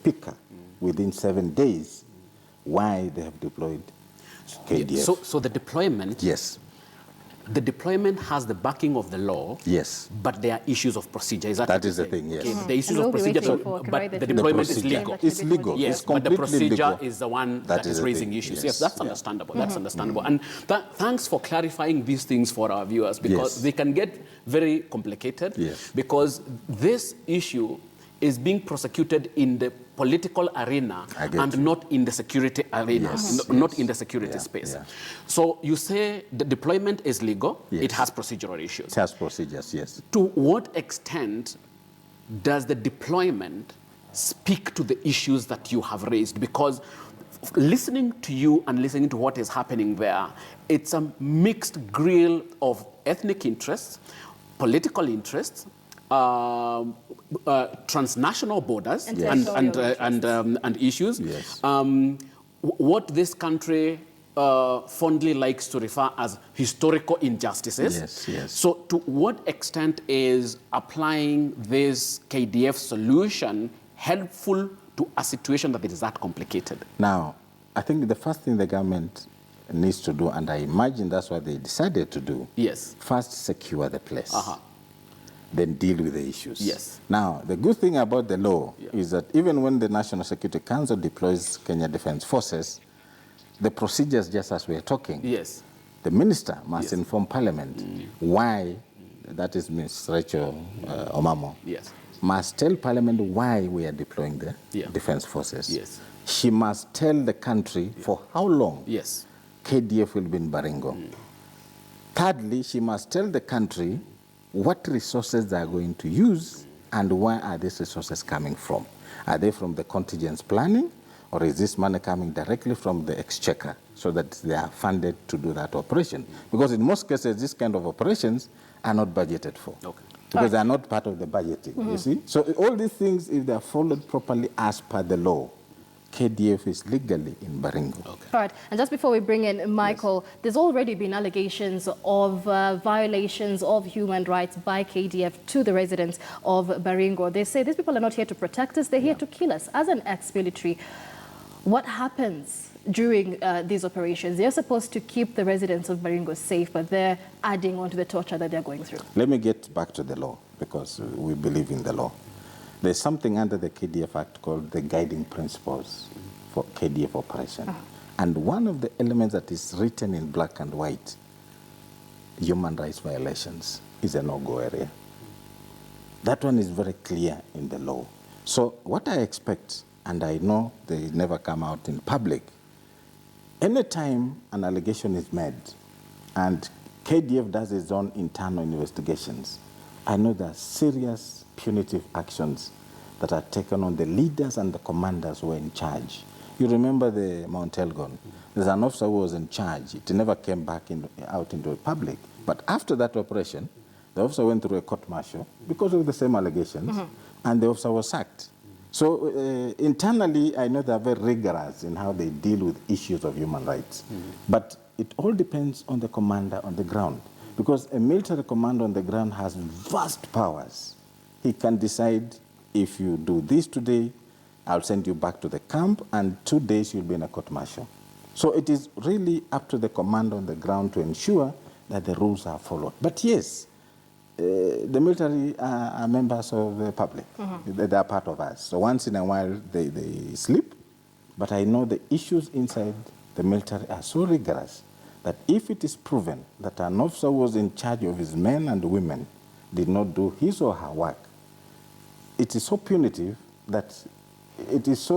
speaker within 7 days why they have deployed KDF. So the deployment... Yes. The deployment has the backing of the law. Yes. But there are issues of procedure. Is that is the thing, yes. Okay. The issues of procedure, but the deployment is legal. It's legal. Yes, it's but the procedure legal. is the one that is raising issues. Yes, that's understandable. That's understandable. And thanks for clarifying these things for our viewers, because they can get very complicated. Yes. Because this issue is being prosecuted in the political arena and not in the security arena, not in the security space. Yeah. So you say the deployment is legal, it has procedural issues. It has procedures, yes. To what extent does the deployment speak to the issues that you have raised? Because listening to you and listening to what is happening there, it's a mixed grill of ethnic interests, political interests, transnational borders and issues. Yes. What this country fondly likes to refer as historical injustices. Yes, yes. So to what extent is applying this KDF solution helpful to a situation that is that complicated? Now, I think the first thing the government needs to do, and I imagine that's what they decided to do, first secure the place. Then deal with the issues. Yes. Now, the good thing about the law is that even when the National Security Council deploys Kenya Defence Forces, the procedures, just as we are talking, the minister must inform Parliament why, that is Ms. Rachel Omamo, must tell Parliament why we are deploying the Defence Forces. She must tell the country for how long KDF will be in Baringo. Thirdly, she must tell the country what resources they are going to use and where are these resources coming from. Are they from the contingent planning, or is this money coming directly from the exchequer so that they are funded to do that operation? Because in most cases, these kind of operations are not budgeted for. Because they are not part of the budgeting, you see? So all these things, if they are followed properly as per the law, KDF is legally in Baringo. All right, and just before we bring in Michael, there's already been allegations of violations of human rights by KDF to the residents of Baringo. They say these people are not here to protect us, they're here to kill us. As an ex-military, what happens during these operations? They're supposed to keep the residents of Baringo safe, but they're adding on to the torture that they're going through. Let me get back to the law, because we believe in the law. There's something under the KDF Act called the guiding principles for KDF operation. And one of the elements that is written in black and white, human rights violations, is a no-go area. That one is very clear in the law. So what I expect, and I know they never come out in public, anytime an allegation is made and KDF does its own internal investigations, I know there are serious punitive actions that are taken on the leaders and the commanders who were in charge. You remember the Mount Elgon. There's an officer who was in charge. It never came back out into the public. But after that operation, the officer went through a court-martial because of the same allegations, and the officer was sacked. So internally, I know they are very rigorous in how they deal with issues of human rights. But it all depends on the commander on the ground, because a military commander on the ground has vast powers. He can decide, if you do this today, I'll send you back to the camp, and 2 days you'll be in a court-martial. So it is really up to the commander on the ground to ensure that the rules are followed. But yes, the military are members of the public. They are part of us. So once in a while, they sleep. But I know the issues inside the military are so rigorous that if it is proven that an officer was in charge of his men and women did not do his or her work, it is so punitive that it is so